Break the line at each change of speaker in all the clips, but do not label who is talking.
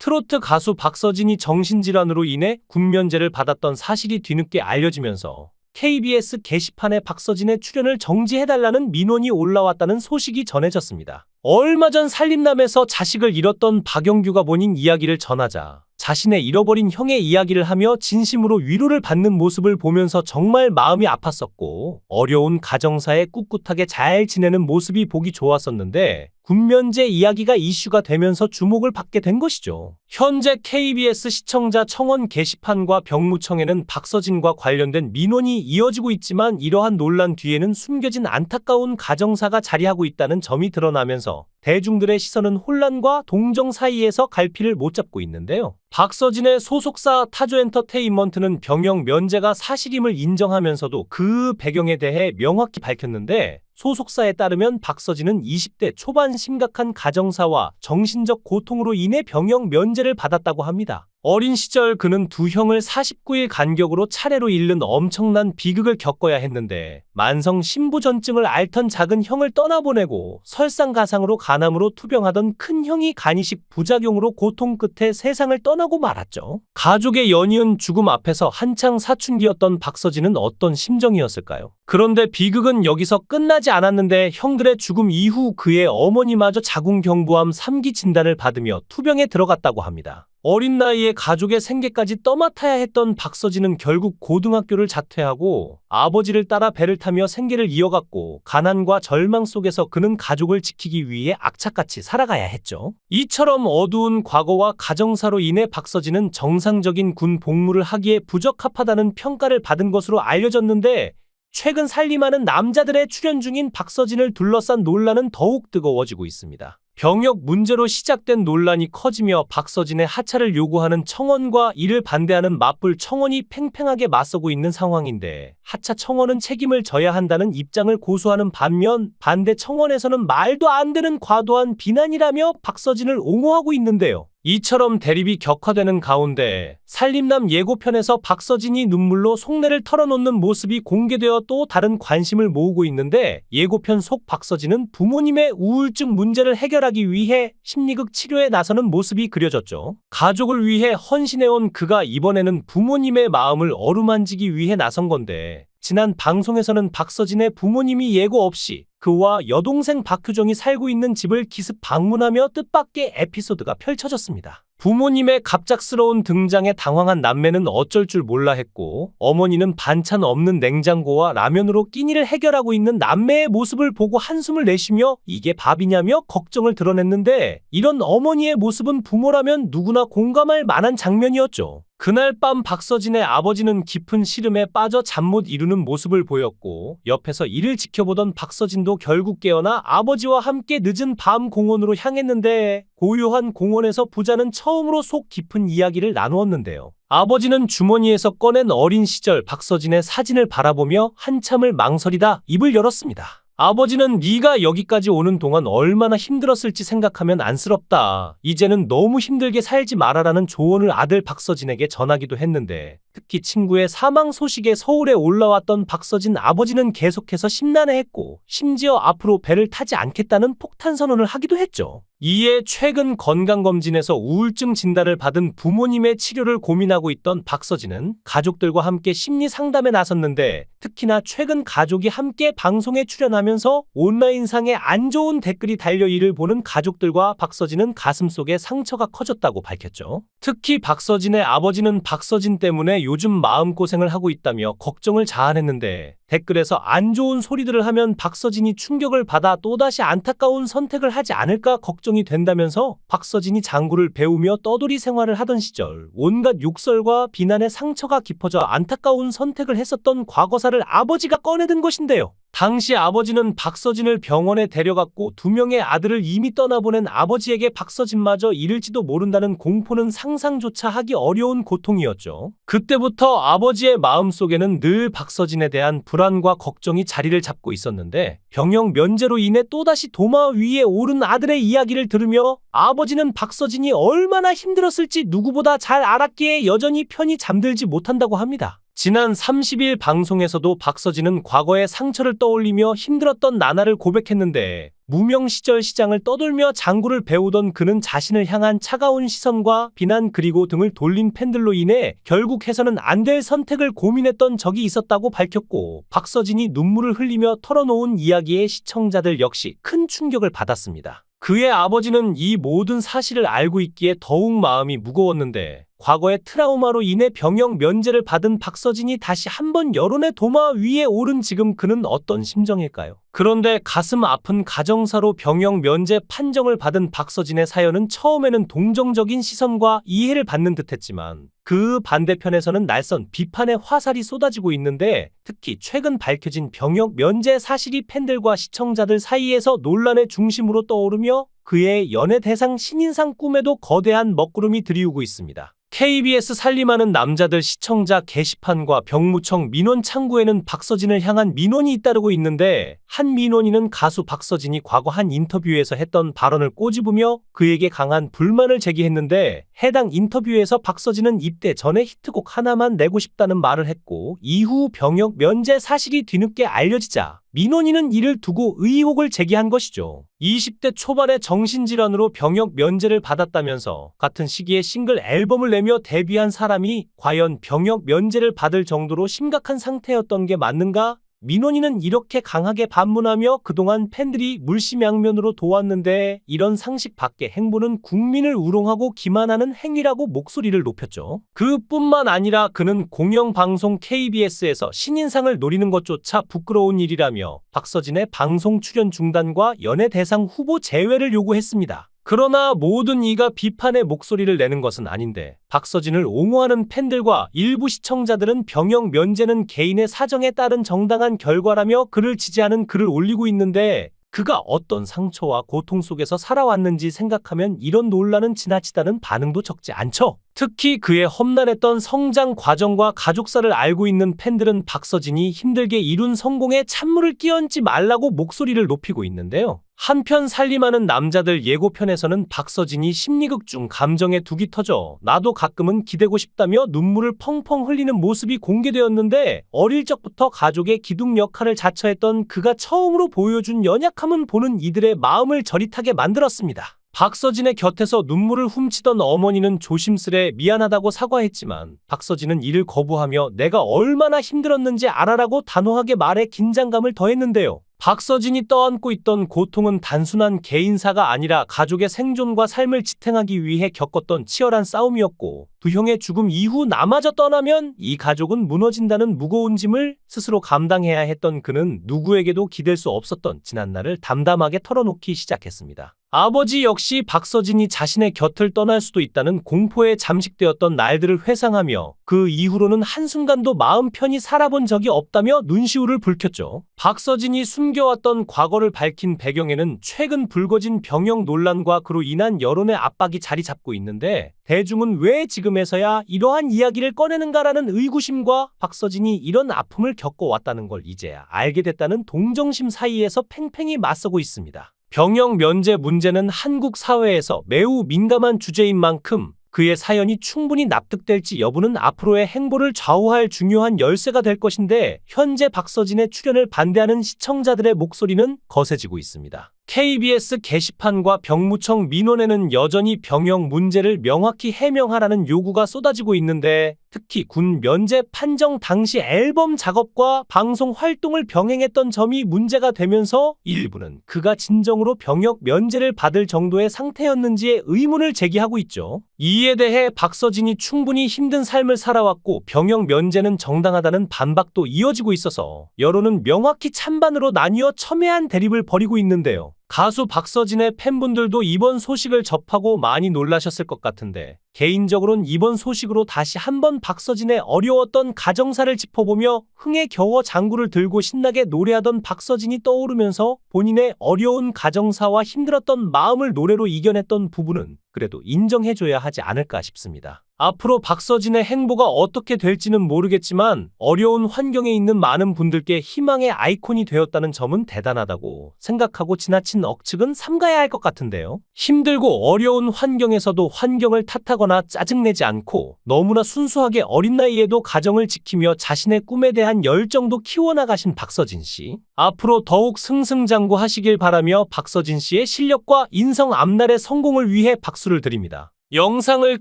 트로트 가수 박서진이 정신질환으로 인해 군면제를 받았던 사실이 뒤늦게 알려지면서 KBS 게시판에 박서진의 출연을 정지해달라는 민원이 올라왔다는 소식이 전해졌습니다. 얼마 전 산림남에서 자식을 잃었던 박영규가 본인 이야기를 전하자 자신의 잃어버린 형의 이야기를 하며 진심으로 위로를 받는 모습을 보면서 정말 마음이 아팠었고 어려운 가정사에 꿋꿋하게 잘 지내는 모습이 보기 좋았었는데 군면제 이야기가 이슈가 되면서 주목을 받게 된 것이죠. 현재 KBS 시청자 청원 게시판과 병무청에는 박서진과 관련된 민원이 이어지고 있지만 이러한 논란 뒤에는 숨겨진 안타까운 가정사가 자리하고 있다는 점이 드러나면서 대중들의 시선은 혼란과 동정 사이에서 갈피를 못 잡고 있는데요. 박서진의 소속사 타조엔터테인먼트는 병역 면제가 사실임을 인정하면서도 그 배경에 대해 명확히 밝혔는데 소속사에 따르면 박서진은 20대 초반 심각한 가정사와 정신적 고통으로 인해 병역 면제를 받았다고 합니다. 어린 시절 그는 두 형을 49일 간격으로 차례로 잃는 엄청난 비극을 겪어야 했는데 만성 신부전증을 앓던 작은 형을 떠나보내고 설상가상으로 간암으로 투병하던 큰 형이 간이식 부작용으로 고통 끝에 세상을 떠나고 말았죠. 가족의 연이은 죽음 앞에서 한창 사춘기였던 박서진은 어떤 심정이었을까요? 그런데 비극은 여기서 끝나지 않았는데 형들의 죽음 이후 그의 어머니마저 자궁경부암 3기 진단을 받으며 투병에 들어갔다고 합니다. 어린 나이에 가족의 생계까지 떠맡아야 했던 박서진은 결국 고등학교를 자퇴하고 아버지를 따라 배를 타며 생계를 이어갔고 가난과 절망 속에서 그는 가족을 지키기 위해 악착같이 살아가야 했죠. 이처럼 어두운 과거와 가정사로 인해 박서진은 정상적인 군 복무를 하기에 부적합하다는 평가를 받은 것으로 알려졌는데 최근 살림하는 남자들의 출연 중인 박서진을 둘러싼 논란은 더욱 뜨거워지고 있습니다. 병역 문제로 시작된 논란이 커지며 박서진의 하차를 요구하는 청원과 이를 반대하는 맞불 청원이 팽팽하게 맞서고 있는 상황인데 하차 청원은 책임을 져야 한다는 입장을 고수하는 반면 반대 청원에서는 말도 안 되는 과도한 비난이라며 박서진을 옹호하고 있는데요. 이처럼 대립이 격화되는 가운데 산림남 예고편에서 박서진이 눈물로 속내를 털어놓는 모습이 공개되어 또 다른 관심을 모으고 있는데 예고편 속 박서진은 부모님의 우울증 문제를 해결하기 위해 심리극 치료에 나서는 모습이 그려졌죠. 가족을 위해 헌신해온 그가 이번에는 부모님의 마음을 어루만지기 위해 나선 건데 지난 방송에서는 박서진의 부모님이 예고 없이 그와 여동생 박효정이 살고 있는 집을 기습 방문하며 뜻밖의 에피소드가 펼쳐졌습니다. 부모님의 갑작스러운 등장에 당황한 남매는 어쩔 줄 몰라 했고 어머니는 반찬 없는 냉장고와 라면으로 끼니를 해결하고 있는 남매의 모습을 보고 한숨을 내쉬며 이게 밥이냐며 걱정을 드러냈는데 이런 어머니의 모습은 부모라면 누구나 공감할 만한 장면이었죠. 그날 밤 박서진의 아버지는 깊은 시름에 빠져 잠 못 이루는 모습을 보였고 옆에서 이를 지켜보던 박서진도 결국 깨어나 아버지와 함께 늦은 밤 공원으로 향했는데 고요한 공원에서 부자는 처음으로 속 깊은 이야기를 나누었는데요. 아버지는 주머니에서 꺼낸 어린 시절 박서진의 사진을 바라보며 한참을 망설이다 입을 열었습니다. 아버지는 네가 여기까지 오는 동안 얼마나 힘들었을지 생각하면 안쓰럽다. 이제는 너무 힘들게 살지 말아라는 조언을 아들 박서진에게 전하기도 했는데 특히 친구의 사망 소식에 서울에 올라왔던 박서진 아버지는 계속해서 심란해했고 심지어 앞으로 배를 타지 않겠다는 폭탄 선언을 하기도 했죠. 이에 최근 건강검진에서 우울증 진단을 받은 부모님의 치료를 고민하고 있던 박서진은 가족들과 함께 심리 상담에 나섰는데 특히나 최근 가족이 함께 방송에 출연하면서 온라인상에 안 좋은 댓글이 달려 이를 보는 가족들과 박서진은 가슴속에 상처가 커졌다고 밝혔죠. 특히 박서진의 아버지는 박서진 때문에 요즘 마음고생을 하고 있다며 걱정을 자아냈는데 댓글에서 안 좋은 소리들을 하면 박서진이 충격을 받아 또다시 안타까운 선택을 하지 않을까 걱정이 된다면서 박서진이 장구를 배우며 떠돌이 생활을 하던 시절 온갖 욕설과 비난의 상처가 깊어져 안타까운 선택을 했었던 과거사를 아버지가 꺼내든 것인데요. 당시 아버지는 박서진을 병원에 데려갔고 두 명의 아들을 이미 떠나보낸 아버지에게 박서진마저 잃을지도 모른다는 공포는 상상조차 하기 어려운 고통이었죠. 그때부터 아버지의 마음속에는 늘 박서진에 대한 불안과 걱정이 자리를 잡고 있었는데 병역 면제로 인해 또다시 도마 위에 오른 아들의 이야기를 들으며 아버지는 박서진이 얼마나 힘들었을지 누구보다 잘 알았기에 여전히 편히 잠들지 못한다고 합니다. 지난 30일 방송에서도 박서진은 과거의 상처를 떠올리며 힘들었던 나날을 고백했는데 무명 시절 시장을 떠돌며 장구를 배우던 그는 자신을 향한 차가운 시선과 비난 그리고 등을 돌린 팬들로 인해 결국 해서는 안 될 선택을 고민했던 적이 있었다고 밝혔고, 박서진이 눈물을 흘리며 털어놓은 이야기에 시청자들 역시 큰 충격을 받았습니다. 그의 아버지는 이 모든 사실을 알고 있기에 더욱 마음이 무거웠는데, 과거의 트라우마로 인해 병역 면제를 받은 박서진이 다시 한번 여론의 도마 위에 오른 지금 그는 어떤 심정일까요? 그런데 가슴 아픈 가정사로 병역 면제 판정을 받은 박서진의 사연은 처음에는 동정적인 시선과 이해를 받는 듯했지만, 그 반대편에서는 날선 비판의 화살이 쏟아지고 있는데, 특히 최근 밝혀진 병역 면제 사실이 팬들과 시청자들 사이에서 논란의 중심으로 떠오르며 그의 연예 대상 신인상 꿈에도 거대한 먹구름이 들이우고 있습니다. KBS 살림하는 남자들 시청자 게시판과 병무청 민원 창구에는 박서진을 향한 민원이 잇따르고 있는데, 한 민원인은 가수 박서진이 과거 한 인터뷰에서 했던 발언을 꼬집으며 그에게 강한 불만을 제기했는데, 해당 인터뷰에서 박서진은 입대 전에 히트곡 하나만 내고 싶다는 말을 했고, 이후 병역 면제 사실이 뒤늦게 알려지자 민원인은 이를 두고 의혹을 제기한 것이죠. 20대 초반의 정신질환으로 병역 면제를 받았다면서 같은 시기에 싱글 앨범을 내며 데뷔한 사람이 과연 병역 면제를 받을 정도로 심각한 상태였던 게 맞는가? 민원인은 이렇게 강하게 반문하며 그동안 팬들이 물심양면으로 도왔는데 이런 상식 밖의 행보는 국민을 우롱하고 기만하는 행위라고 목소리를 높였죠. 그뿐만 아니라 그는 공영방송 KBS에서 신인상을 노리는 것조차 부끄러운 일이라며 박서진의 방송 출연 중단과 연예대상 후보 제외를 요구했습니다. 그러나 모든 이가 비판의 목소리를 내는 것은 아닌데, 박서진을 옹호하는 팬들과 일부 시청자들은 병역 면제는 개인의 사정에 따른 정당한 결과라며 그를 지지하는 글을 올리고 있는데, 그가 어떤 상처와 고통 속에서 살아왔는지 생각하면 이런 논란은 지나치다는 반응도 적지 않죠. 특히 그의 험난했던 성장 과정과 가족사를 알고 있는 팬들은 박서진이 힘들게 이룬 성공에 찬물을 끼얹지 말라고 목소리를 높이고 있는데요. 한편 살림하는 남자들 예고편에서는 박서진이 심리극 중 감정에 둑이 터져 나도 가끔은 기대고 싶다며 눈물을 펑펑 흘리는 모습이 공개되었는데, 어릴 적부터 가족의 기둥 역할을 자처했던 그가 처음으로 보여준 연약함은 보는 이들의 마음을 저릿하게 만들었습니다. 박서진의 곁에서 눈물을 훔치던 어머니는 조심스레 미안하다고 사과했지만, 박서진은 이를 거부하며 내가 얼마나 힘들었는지 알아라고 단호하게 말해 긴장감을 더했는데요. 박서진이 떠안고 있던 고통은 단순한 개인사가 아니라 가족의 생존과 삶을 지탱하기 위해 겪었던 치열한 싸움이었고, 두 형의 죽음 이후 나마저 떠나면 이 가족은 무너진다는 무거운 짐을 스스로 감당해야 했던 그는 누구에게도 기댈 수 없었던 지난날을 담담하게 털어놓기 시작했습니다. 아버지 역시 박서진이 자신의 곁을 떠날 수도 있다는 공포에 잠식되었던 날들을 회상하며 그 이후로는 한순간도 마음 편히 살아본 적이 없다며 눈시울을 붉혔죠. 박서진이 숨겨왔던 과거를 밝힌 배경에는 최근 불거진 병역 논란과 그로 인한 여론의 압박이 자리 잡고 있는데, 대중은 왜 지금에서야 이러한 이야기를 꺼내는가라는 의구심과 박서진이 이런 아픔을 겪어왔다는 걸 이제야 알게 됐다는 동정심 사이에서 팽팽히 맞서고 있습니다. 병역 면제 문제는 한국 사회에서 매우 민감한 주제인 만큼 그의 사연이 충분히 납득될지 여부는 앞으로의 행보를 좌우할 중요한 열쇠가 될 것인데, 현재 박서진의 출연을 반대하는 시청자들의 목소리는 거세지고 있습니다. KBS 게시판과 병무청 민원에는 여전히 병역 문제를 명확히 해명하라는 요구가 쏟아지고 있는데, 특히 군 면제 판정 당시 앨범 작업과 방송 활동을 병행했던 점이 문제가 되면서 일부는 그가 진정으로 병역 면제를 받을 정도의 상태였는지에 의문을 제기하고 있죠. 이에 대해 박서진이 충분히 힘든 삶을 살아왔고 병역 면제는 정당하다는 반박도 이어지고 있어서 여론은 명확히 찬반으로 나뉘어 첨예한 대립을 벌이고 있는데요. 가수 박서진의 팬분들도 이번 소식을 접하고 많이 놀라셨을 것 같은데, 개인적으로는 이번 소식으로 다시 한번 박서진의 어려웠던 가정사를 짚어보며 흥에 겨워 장구를 들고 신나게 노래하던 박서진이 떠오르면서 본인의 어려운 가정사와 힘들었던 마음을 노래로 이겨냈던 부분은 그래도 인정해줘야 하지 않을까 싶습니다. 앞으로 박서진의 행보가 어떻게 될지는 모르겠지만 어려운 환경에 있는 많은 분들께 희망의 아이콘이 되었다는 점은 대단하다고 생각하고 지나친 억측은 삼가야 할 것 같은데요. 힘들고 어려운 환경에서도 환경을 탓하거나 하거나 짜증내지 않고 너무나 순수하게 어린 나이에도 가정을 지키며 자신의 꿈에 대한 열정도 키워나가신 박서진 씨. 앞으로 더욱 승승장구하시길 바라며 박서진 씨의 실력과 인성 앞날의 성공을 위해 박수를 드립니다. 영상을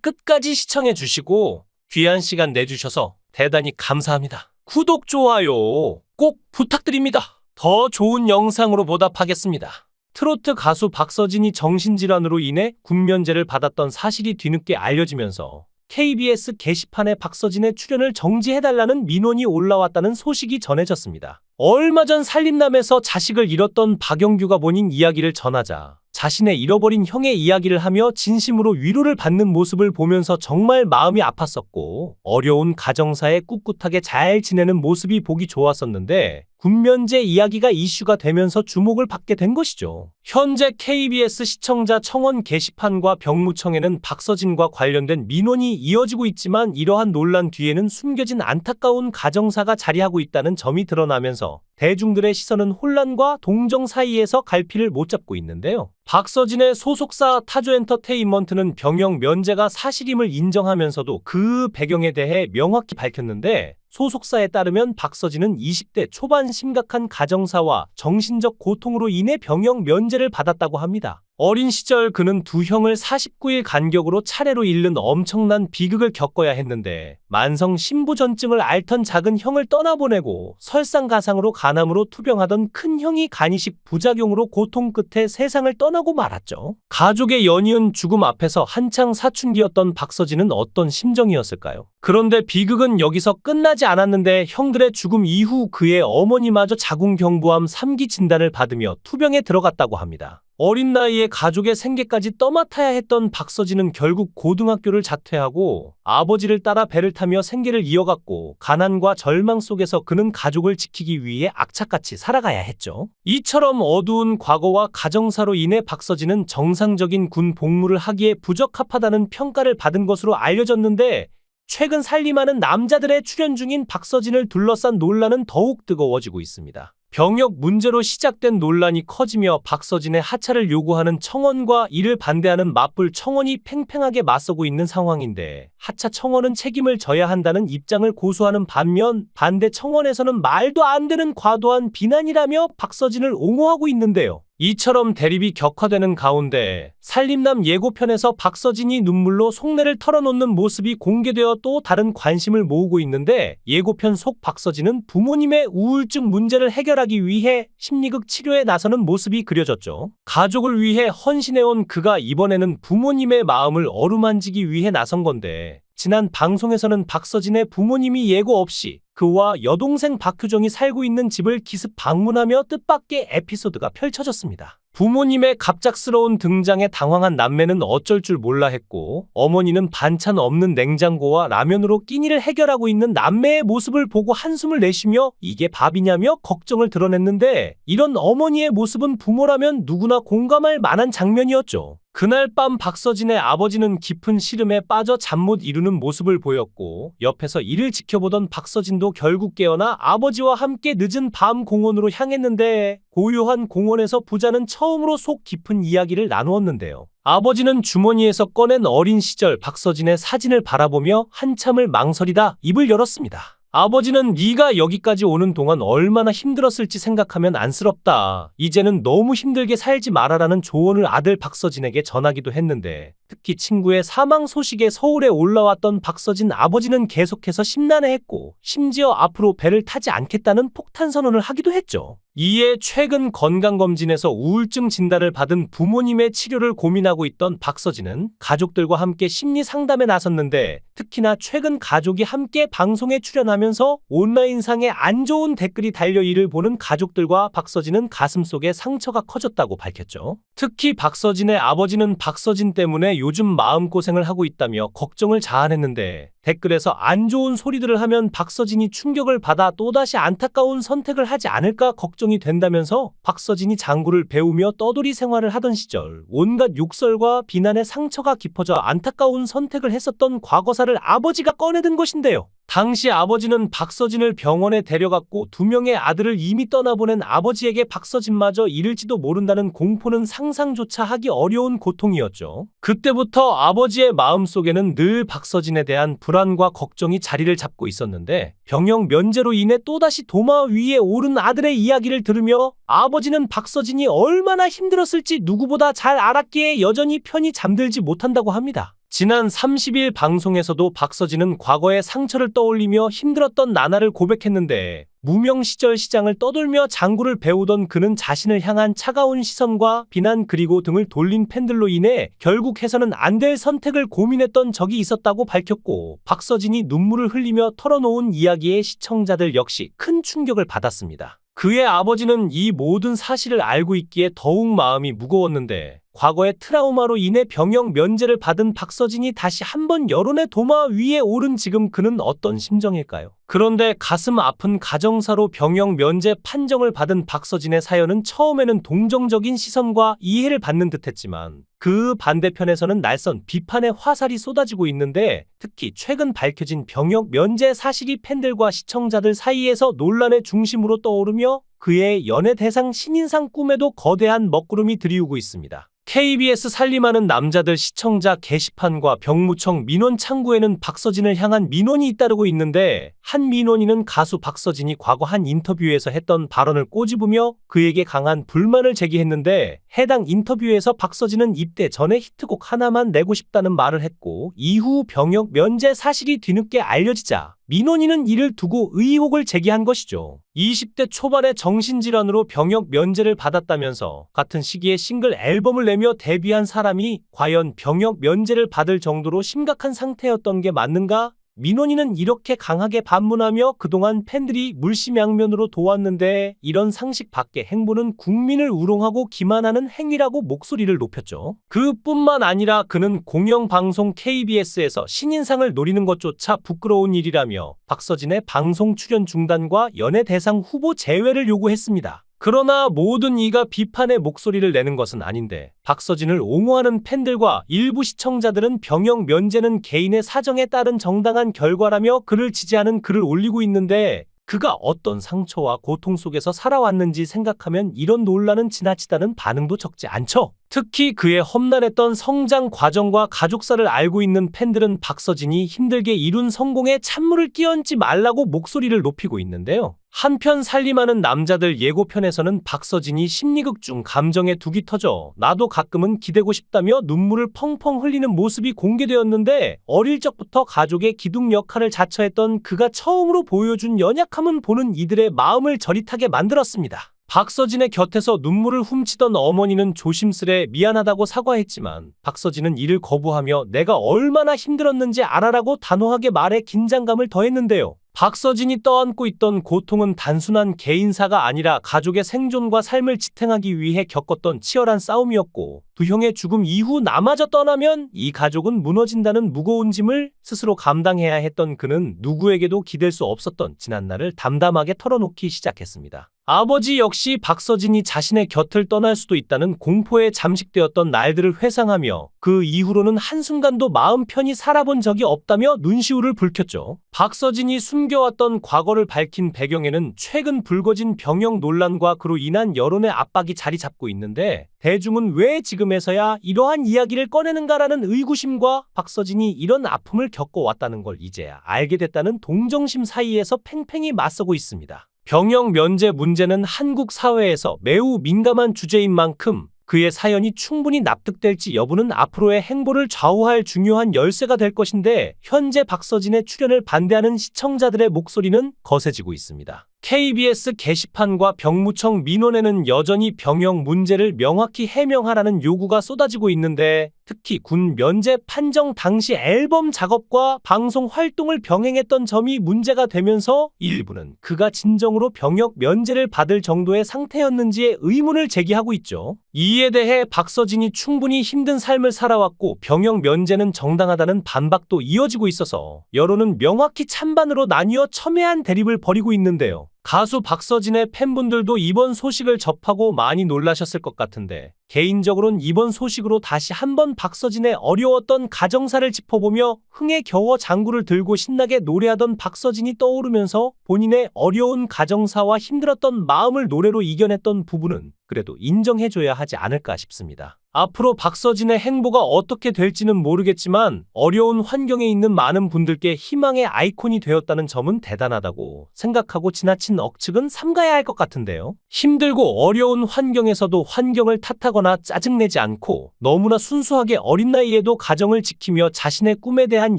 끝까지 시청해 주시고 귀한 시간 내주셔서 대단히 감사합니다. 구독, 좋아요 꼭 부탁드립니다. 더 좋은 영상으로 보답하겠습니다. 트로트 가수 박서진이 정신질환으로 인해 군면제를 받았던 사실이 뒤늦게 알려지면서 KBS 게시판에 박서진의 출연을 정지해달라는 민원이 올라왔다는 소식이 전해졌습니다. 얼마 전 산림남에서 자식을 잃었던 박영규가 본인 이야기를 전하자 자신의 잃어버린 형의 이야기를 하며 진심으로 위로를 받는 모습을 보면서 정말 마음이 아팠었고 어려운 가정사에 꿋꿋하게 잘 지내는 모습이 보기 좋았었는데 군면제 이야기가 이슈가 되면서 주목을 받게 된 것이죠. 현재 KBS 시청자 청원 게시판과 병무청에는 박서진과 관련된 민원이 이어지고 있지만 이러한 논란 뒤에는 숨겨진 안타까운 가정사가 자리하고 있다는 점이 드러나면서 대중들의 시선은 혼란과 동정 사이에서 갈피를 못 잡고 있는데요. 박서진의 소속사 타조엔터테인먼트는 병역 면제가 사실임을 인정하면서도 그 배경에 대해 명확히 밝혔는데 소속사에 따르면 박서진은 20대 초반 심각한 가정사와 정신적 고통으로 인해 병역 면제를 받았다고 합니다. 어린 시절 그는 두 형을 49일 간격으로 차례로 잃는 엄청난 비극을 겪어야 했는데 만성 신부전증을 앓던 작은 형을 떠나보내고 설상가상으로 간암으로 투병하던 큰 형이 간이식 부작용으로 고통 끝에 세상을 떠나고 말았죠. 가족의 연이은 죽음 앞에서 한창 사춘기였던 박서진은 어떤 심정이었을까요? 그런데 비극은 여기서 끝나지 않았는데 형들의 죽음 이후 그의 어머니마저 자궁경부암 3기 진단을 받으며 투병에 들어갔다고 합니다. 어린 나이에 가족의 생계까지 떠맡아야 했던 박서진은 결국 고등학교를 자퇴하고 아버지를 따라 배를 타며 생계를 이어갔고 가난과 절망 속에서 그는 가족을 지키기 위해 악착같이 살아가야 했죠. 이처럼 어두운 과거와 가정사로 인해 박서진은 정상적인 군 복무를 하기에 부적합하다는 평가를 받은 것으로 알려졌는데 최근 살림하는 남자들의 출연 중인 박서진을 둘러싼 논란은 더욱 뜨거워지고 있습니다. 병역 문제로 시작된 논란이 커지며 박서진의 하차를 요구하는 청원과 이를 반대하는 맞불 청원이 팽팽하게 맞서고 있는 상황인데 하차 청원은 책임을 져야 한다는 입장을 고수하는 반면 반대 청원에서는 말도 안 되는 과도한 비난이라며 박서진을 옹호하고 있는데요. 이처럼 대립이 격화되는 가운데 산림남 예고편에서 박서진이 눈물로 속내를 털어놓는 모습이 공개되어 또 다른 관심을 모으고 있는데 예고편 속 박서진은 부모님의 우울증 문제를 해결하기 위해 심리극 치료에 나서는 모습이 그려졌죠. 가족을 위해 헌신해온 그가 이번에는 부모님의 마음을 어루만지기 위해 나선 건데 지난 방송에서는 박서진의 부모님이 예고 없이 그와 여동생 박효정이 살고 있는 집을 기습 방문하며 뜻밖의 에피소드가 펼쳐졌습니다. 부모님의 갑작스러운 등장에 당황한 남매는 어쩔 줄 몰라 했고 어머니는 반찬 없는 냉장고와 라면으로 끼니를 해결하고 있는 남매의 모습을 보고 한숨을 내쉬며 이게 밥이냐며 걱정을 드러냈는데 이런 어머니의 모습은 부모라면 누구나 공감할 만한 장면이었죠. 그날 밤 박서진의 아버지는 깊은 시름에 빠져 잠 못 이루는 모습을 보였고 옆에서 이를 지켜보던 박서진도 결국 깨어나 아버지와 함께 늦은 밤 공원으로 향했는데 고요한 공원에서 부자는 처음으로 속 깊은 이야기를 나누었는데요. 아버지는 주머니에서 꺼낸 어린 시절 박서진의 사진을 바라보며 한참을 망설이다 입을 열었습니다. 아버지는 네가 여기까지 오는 동안 얼마나 힘들었을지 생각하면 안쓰럽다. 이제는 너무 힘들게 살지 말아라는 조언을 아들 박서진에게 전하기도 했는데 특히 친구의 사망 소식에 서울에 올라왔던 박서진 아버지는 계속해서 심란해했고 심지어 앞으로 배를 타지 않겠다는 폭탄 선언을 하기도 했죠. 이에 최근 건강검진에서 우울증 진단을 받은 부모님의 치료를 고민하고 있던 박서진은 가족들과 함께 심리 상담에 나섰는데 특히나 최근 가족이 함께 방송에 출연하면서 온라인상에 안 좋은 댓글이 달려 이를 보는 가족들과 박서진은 가슴속에 상처가 커졌다고 밝혔죠. 특히 박서진의 아버지는 박서진 때문에 요즘 마음고생을 하고 있다며 걱정을 자아냈는데 댓글에서 안 좋은 소리들을 하면 박서진이 충격을 받아 또다시 안타까운 선택을 하지 않을까 걱정이 된다면서 박서진이 장구를 배우며 떠돌이 생활을 하던 시절 온갖 욕설과 비난의 상처가 깊어져 안타까운 선택을 했었던 과거사를 아버지가 꺼내든 것인데요. 당시 아버지는 박서진을 병원에 데려갔고 2명의 아들을 이미 떠나보낸 아버지에게 박서진마저 잃을지도 모른다는 공포는 상상조차 하기 어려운 고통이었죠. 그때부터 아버지의 마음속에는 늘 박서진에 대한 불안과 걱정이 자리를 잡고 있었는데 병역 면제로 인해 또다시 도마 위에 오른 아들의 이야기를 들으며 아버지는 박서진이 얼마나 힘들었을지 누구보다 잘 알았기에 여전히 편히 잠들지 못한다고 합니다. 지난 30일 방송에서도 박서진은 과거의 상처를 떠올리며 힘들었던 나날을 고백했는데 무명 시절 시장을 떠돌며 장구를 배우던 그는 자신을 향한 차가운 시선과 비난 그리고 등을 돌린 팬들로 인해 결국 해서는 안 될 선택을 고민했던 적이 있었다고 밝혔고 박서진이 눈물을 흘리며 털어놓은 이야기에 시청자들 역시 큰 충격을 받았습니다. 그의 아버지는 이 모든 사실을 알고 있기에 더욱 마음이 무거웠는데 과거의 트라우마로 인해 병역 면제를 받은 박서진이 다시 한번 여론의 도마 위에 오른 지금 그는 어떤 심정일까요? 그런데 가슴 아픈 가정사로 병역 면제 판정을 받은 박서진의 사연은 처음에는 동정적인 시선과 이해를 받는 듯했지만 그 반대편에서는 날선 비판의 화살이 쏟아지고 있는데 특히 최근 밝혀진 병역 면제 사실이 팬들과 시청자들 사이에서 논란의 중심으로 떠오르며 그의 연예 대상 신인상 꿈에도 거대한 먹구름이 들이우고 있습니다. KBS 살림하는 남자들 시청자 게시판과 병무청 민원 창구에는 박서진을 향한 민원이 잇따르고 있는데 한 민원인은 가수 박서진이 과거 한 인터뷰에서 했던 발언을 꼬집으며 그에게 강한 불만을 제기했는데 해당 인터뷰에서 박서진은 입대 전에 히트곡 하나만 내고 싶다는 말을 했고 이후 병역 면제 사실이 뒤늦게 알려지자 민원인은 이를 두고 의혹을 제기한 것이죠. 20대 초반의 정신질환으로 병역 면제를 받았다면서 같은 시기에 싱글 앨범을 내며 데뷔한 사람이 과연 병역 면제를 받을 정도로 심각한 상태였던 게 맞는가? 민원인은 이렇게 강하게 반문하며 그동안 팬들이 물심양면으로 도왔는데 이런 상식 밖의 행보는 국민을 우롱하고 기만하는 행위라고 목소리를 높였죠. 그뿐만 아니라 그는 공영방송 KBS에서 신인상을 노리는 것조차 부끄러운 일이라며 박서진의 방송 출연 중단과 연예대상 후보 제외를 요구했습니다. 그러나 모든 이가 비판의 목소리를 내는 것은 아닌데 박서진을 옹호하는 팬들과 일부 시청자들은 병역 면제는 개인의 사정에 따른 정당한 결과라며 그를 지지하는 글을 올리고 있는데 그가 어떤 상처와 고통 속에서 살아왔는지 생각하면 이런 논란은 지나치다는 반응도 적지 않죠. 특히 그의 험난했던 성장 과정과 가족사를 알고 있는 팬들은 박서진이 힘들게 이룬 성공에 찬물을 끼얹지 말라고 목소리를 높이고 있는데요. 한편 살림하는 남자들 예고편에서는 박서진이 심리극 중 감정에 둑이 터져 나도 가끔은 기대고 싶다며 눈물을 펑펑 흘리는 모습이 공개되었는데 어릴 적부터 가족의 기둥 역할을 자처했던 그가 처음으로 보여준 연약함은 보는 이들의 마음을 저릿하게 만들었습니다. 박서진의 곁에서 눈물을 훔치던 어머니는 조심스레 미안하다고 사과했지만 박서진은 이를 거부하며 내가 얼마나 힘들었는지 알아라고 단호하게 말해 긴장감을 더했는데요. 박서진이 떠안고 있던 고통은 단순한 개인사가 아니라 가족의 생존과 삶을 지탱하기 위해 겪었던 치열한 싸움이었고 두 형의 죽음 이후 나마저 떠나면 이 가족은 무너진다는 무거운 짐을 스스로 감당해야 했던 그는 누구에게도 기댈 수 없었던 지난날을 담담하게 털어놓기 시작했습니다. 아버지 역시 박서진이 자신의 곁을 떠날 수도 있다는 공포에 잠식되었던 날들을 회상하며 그 이후로는 한순간도 마음 편히 살아본 적이 없다며 눈시울을 붉혔죠. 박서진이 숨겨왔던 과거를 밝힌 배경에는 최근 불거진 병역 논란과 그로 인한 여론의 압박이 자리 잡고 있는데 대중은 왜 지금에서야 이러한 이야기를 꺼내는가라는 의구심과 박서진이 이런 아픔을 겪어왔다는 걸 이제야 알게 됐다는 동정심 사이에서 팽팽히 맞서고 있습니다. 병역 면제 문제는 한국 사회에서 매우 민감한 주제인 만큼 그의 사연이 충분히 납득될지 여부는 앞으로의 행보를 좌우할 중요한 열쇠가 될 것인데 현재 박서진의 출연을 반대하는 시청자들의 목소리는 거세지고 있습니다. KBS 게시판과 병무청 민원에는 여전히 병역 문제를 명확히 해명하라는 요구가 쏟아지고 있는데 특히 군 면제 판정 당시 앨범 작업과 방송 활동을 병행했던 점이 문제가 되면서 일부는 그가 진정으로 병역 면제를 받을 정도의 상태였는지에 의문을 제기하고 있죠. 이에 대해 박서진이 충분히 힘든 삶을 살아왔고 병역 면제는 정당하다는 반박도 이어지고 있어서 여론은 명확히 찬반으로 나뉘어 첨예한 대립을 벌이고 있는데요. 가수 박서진의 팬분들도 이번 소식을 접하고 많이 놀라셨을 것 같은데, 개인적으로는 이번 소식으로 다시 한번 박서진의 어려웠던 가정사를 짚어보며 흥에 겨워 장구를 들고 신나게 노래하던 박서진이 떠오르면서 본인의 어려운 가정사와 힘들었던 마음을 노래로 이겨냈던 부분은 그래도 인정해줘야 하지 않을까 싶습니다. 앞으로 박서진의 행보가 어떻게 될지는 모르겠지만 어려운 환경에 있는 많은 분들께 희망의 아이콘이 되었다는 점은 대단하다고 생각하고 지나친 억측은 삼가야 할 것 같은데요. 힘들고 어려운 환경에서도 환경을 탓하거나 짜증내지 않고 너무나 순수하게 어린 나이에도 가정을 지키며 자신의 꿈에 대한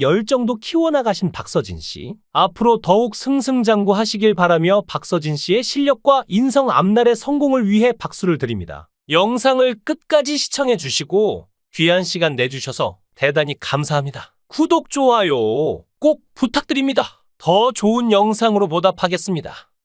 열정도 키워나가신 박서진 씨. 앞으로 더욱 승승장구하시길 바라며 박서진 씨의 실력과 인성 앞날의 성공을 위해 박수를 드립니다. 영상을 끝까지 시청해 주시고 귀한 시간 내주셔서 대단히 감사합니다. 구독, 좋아요 꼭 부탁드립니다. 더 좋은 영상으로 보답하겠습니다.